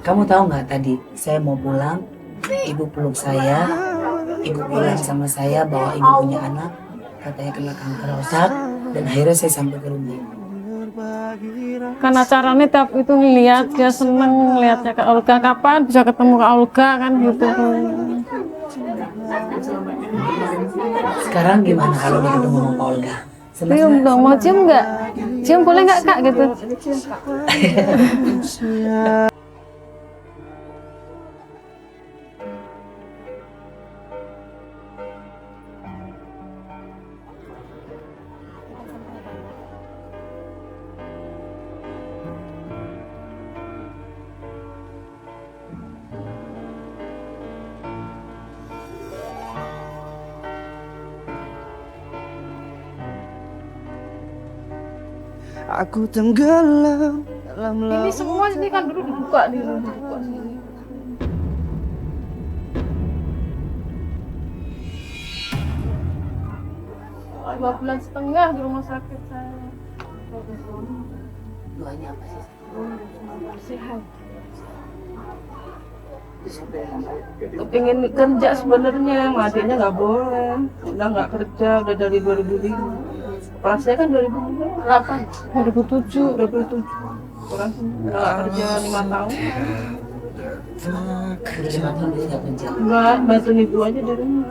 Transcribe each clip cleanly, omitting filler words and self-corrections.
Kamu tahu nggak tadi saya mau pulang, ibu peluk saya, ibu bilang sama saya bahwa ibu punya anak, katanya kena kanker otak, dan akhirnya saya sampai ke rumah. Karena caranya tiap itu ngeliat dia seneng ngeliatnya ke Olga, kapan bisa ketemu ke Olga kan gitu. Sekarang gimana kalau dia ketemu sama Pak Olga? Senang Cium nggak? dong, mau cium nggak? Cium boleh nggak kak gitu? Aku tenggelam dalam Ini semua ini kan dulu dibuka di dibuka sini. Dua bulan setengah di rumah sakit saya. Doanya apa sih? Sehat. Pengen kerja sebenarnya, adiknya nggak boleh, udah nggak kerja, udah dari 2005. Pas saya kan 2008, 2007, 2007. Orang udah nggak kerja 5 tahun. Udah 5 tahun dia nggak kerja. Nggak, bantu ibu aja di rumah.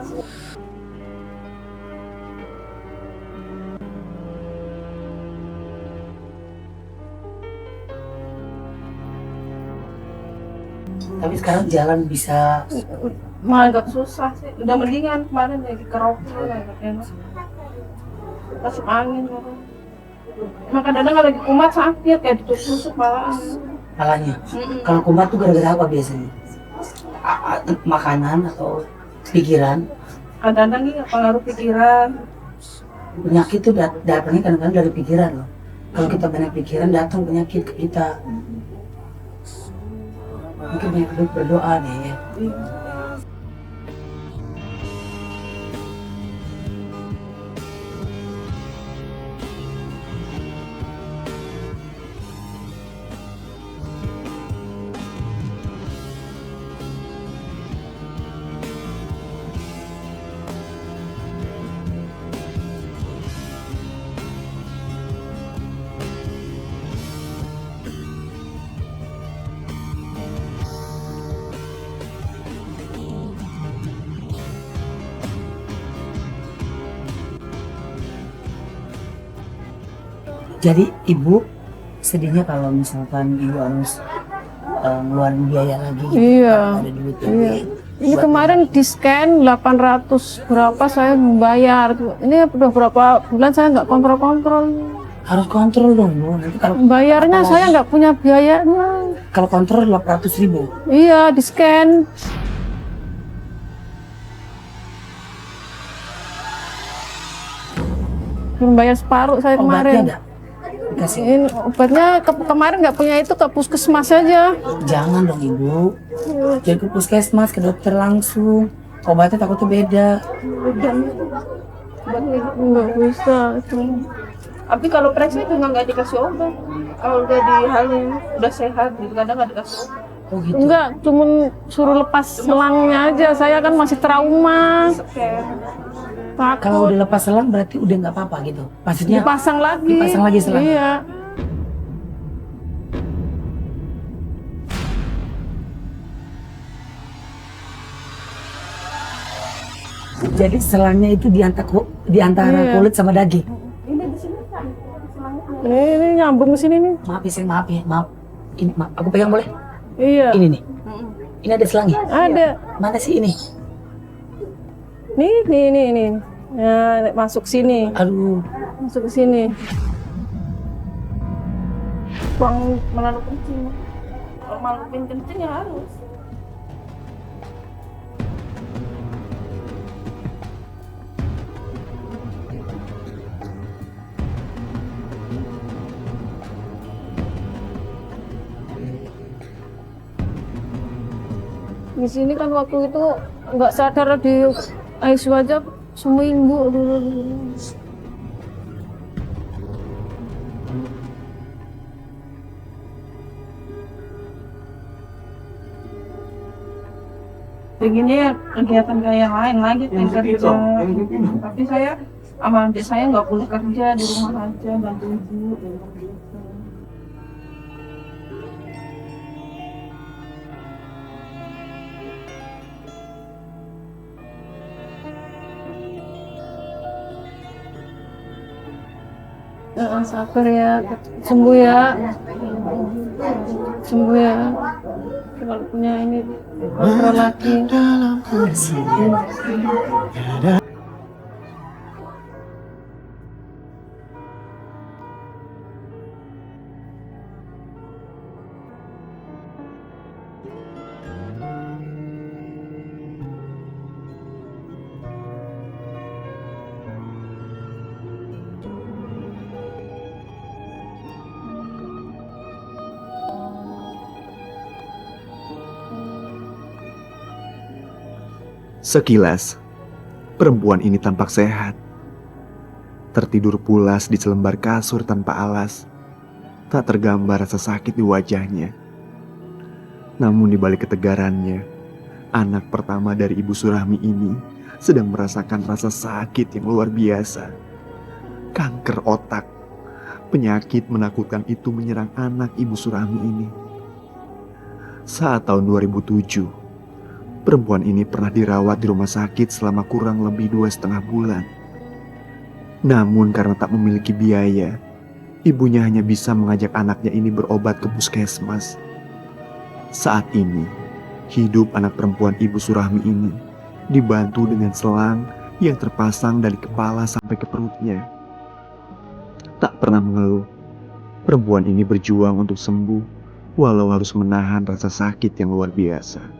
Tapi sekarang jalan bisa. Malah agak susah sih, udah mendingan kemarin lagi keropok agak enak. Masuk angin gitu. Maka kadang kalau lagi kumat sakit kayak ditusuk malah. Malahnya. Kalau kumat tuh gara-gara apa biasanya? Makanan atau pikiran? Kadang-kadang ini pengaruh pikiran. Penyakit tuh datangnya kadang-kadang dari pikiran loh. Kalau kita banyak pikiran datang penyakit ke kita. Mungkin banyak berdoa deh ya. Jadi ibu sedihnya kalau misalkan ibu harus ngeluarin biaya lagi gitu, Iya. ada duit Iya. lebih. Ini Buat kemarin di scan 800 berapa saya membayar. Ini udah berapa bulan saya nggak kontrol-kontrol. harus kontrol dong bu. Nanti kalau Bayarnya apalagi saya nggak punya biayanya. kalau kontrol 800.000. Iya, di scan. Belum bayar separuh saya Obatnya kemarin. ada dikasih. Ini obatnya kemarin nggak punya itu ke puskesmas aja. Jangan dong ibu. Jadi ke puskesmas ke dokter langsung. Obatnya takutnya beda. Nggak bisa. Tapi kalau periksa juga nggak dikasih obat. Kalau udah dihalin, udah sehat, gitu kadang nggak dikasih obat. Oh gitu. Enggak, cuman suruh lepas selangnya aja. Saya kan masih trauma. Takut. Kalau udah lepas selang berarti udah nggak apa-apa gitu. Maksudnya Dipasang lagi. dipasang lagi selang. Iya. Jadi selangnya itu di antara Iya. kulit sama daging. Ini nyambung ke sini nih. Maaf ya, maaf ya, maaf. Ini maaf, aku pegang boleh? Iya. Ini nih. Ini ada selangnya. Ada. Mana sih ini? Nih. Ya, masuk sini. Aduh, Masuk ke sini. Buang melalui kencing. Kalau maluin kencing ya harus. Di sini kan waktu itu nggak sadar di ICU aja seminggu dulu. Pengennya ya kegiatan kayak yang lain lagi, pengen kerja. Tapi saya sama adik saya nggak boleh kerja, di rumah aja bantu ibu. Sabar ya, sembuh ya, sembuh ya. Kalau punya ini kontrol lagi. Sekilas, perempuan ini tampak sehat. Tertidur pulas di selembar kasur tanpa alas. Tak tergambar rasa sakit di wajahnya. Namun di balik ketegarannya, anak pertama dari Ibu Surahmi ini sedang merasakan rasa sakit yang luar biasa. Kanker otak. Penyakit menakutkan itu menyerang anak Ibu Surahmi ini. Saat tahun 2007, perempuan ini pernah dirawat di rumah sakit selama kurang lebih 2,5 bulan. Namun karena tak memiliki biaya, ibunya hanya bisa mengajak anaknya ini berobat ke puskesmas. Saat ini, hidup anak perempuan Ibu Surahmi ini dibantu dengan selang yang terpasang dari kepala sampai ke perutnya. Tak pernah mengeluh, perempuan ini berjuang untuk sembuh walau harus menahan rasa sakit yang luar biasa.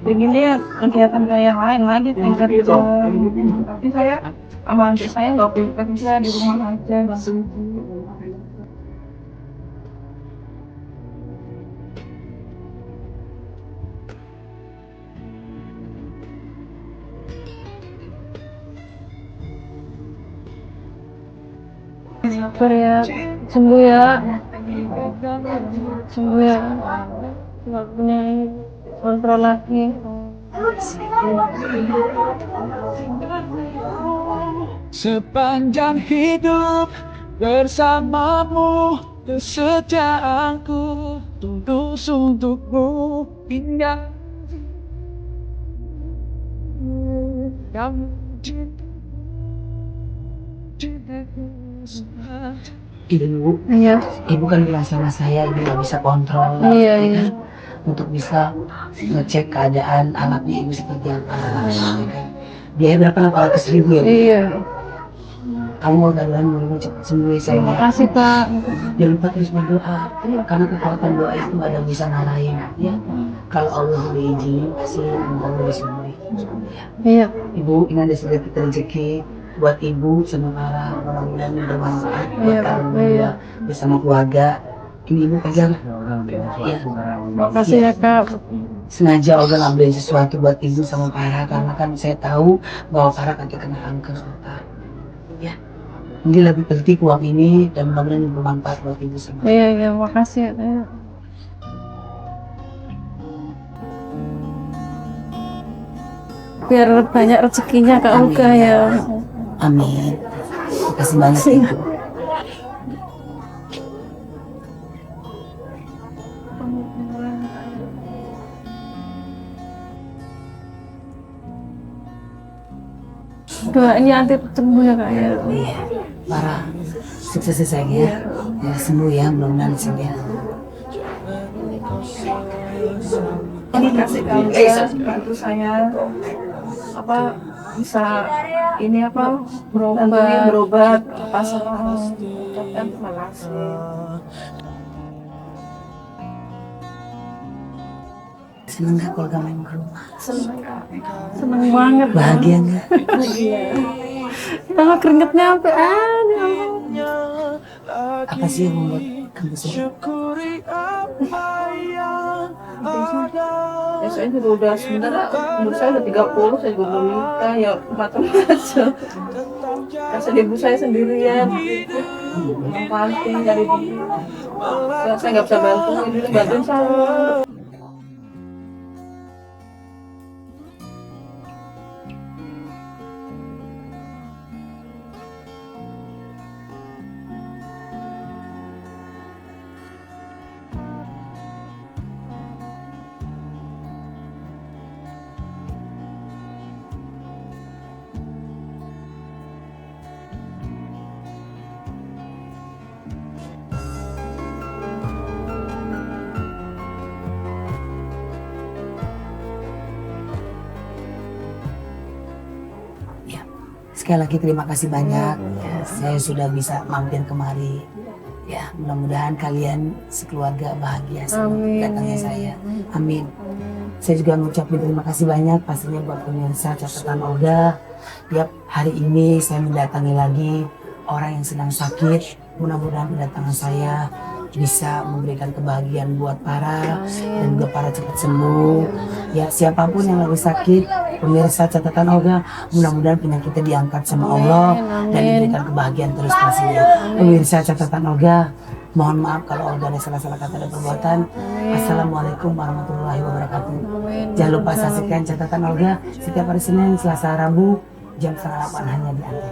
Pengennya ya kegiatan kayak yang lain lagi, pengen kerja. Tapi saya sama adik saya nggak boleh kerja, di rumah aja bantu ibu. Sabar ya, sembuh ya, sembuh ya. Nggak punya ini, kontrol lagi. Sepanjang hidup bersamamu, kesetiaanku tulus untukmu hingga kamu Ibu, Iya, ibu kan bilang sama saya ibu nggak bisa kontrol, iya, ya iya. kan? Untuk bisa ngecek keadaan anaknya ibu seperti apa. Ya kan? Biaya berapa lah? 400.000 ya? Bu? Iya. Kamu mau mudah-mudahan cepat sembuh ya sayang. Terima Ya. kasih Pak. Jangan lupa terus berdoa, karena kekuatan doa itu ada bisa ngalahin. Ya, kalau Allah udah izin pasti Allah bisa sembuh. Ya. Iya. Ibu, ini ada sedikit rezeki buat ibu sama Mara, mudah-mudahan ini bermanfaat buat Iya, kalian iya. berdua bersama keluarga. Ini ibu pegang. Ya. Makasih ya Kak. Sengaja Olga ngambilin sesuatu buat ibu sama Farah karena kan saya tahu bahwa Farah kan terkena kanker otak. Ya, ini lebih penting uang ini dan mudah-mudahan ini bermanfaat buat ibu sama. Iya, iya, makasih ya. Iya. Biar banyak rezekinya Kak Olga ya. Amin. Terima kasih banyak ibu. Doain ya nanti sembuh ya Kak ya. Iya, Farah sukses ya sayang ya. Ya sembuh ya, mudah-mudahan sembuh ya. Ini kasih Kak Olga bantu saya apa bisa ini apa berobat pasal ucapkan terima kasih. Seneng gak keluarga main ke rumah? Seneng banget. Bahagia gak? Sama keringetnya sampai ada. Apa sih yang membuat kamu sedih? Ya saya juga udah sebenarnya umur saya udah 30, saya juga belum nikah ya macam-macam. Kasih ibu saya sendirian, yang pasti dari dia. Saya nggak bisa bantuin, dia bantuin saya. Ya, sekali lagi terima kasih banyak. Ya, saya sudah bisa mampir kemari. Ya, mudah-mudahan kalian sekeluarga bahagia sama datangnya saya. Amin. Saya juga mengucapkan terima kasih banyak pastinya buat pemirsa catatan Olga. Tiap hari ini saya mendatangi lagi orang yang sedang sakit. Mudah-mudahan kedatangan saya bisa memberikan kebahagiaan buat para dan juga para cepat sembuh. Ya, siapapun yang lagi sakit, pemirsa catatan Olga, mudah-mudahan penyakitnya diangkat sama Allah dan diberikan kebahagiaan terus pastinya. Pemirsa catatan Olga, mohon maaf kalau Olga ada salah-salah kata dan perbuatan. Assalamualaikum warahmatullahi wabarakatuh. Jangan lupa saksikan catatan Olga setiap hari Senin, Selasa, Rabu jam 7:30 hanya di Antv.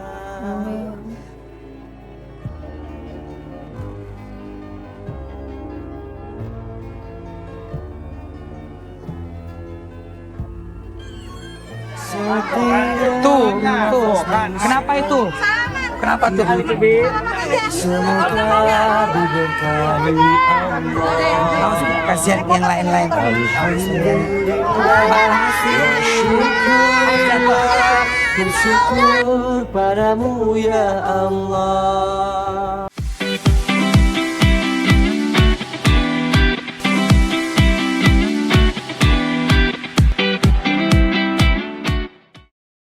Tuh, kenapa itu? Kenapa tuh? Semoga diberkahi Allah. Kasihan yang lain-lain. Bersyukur padamu ya Allah.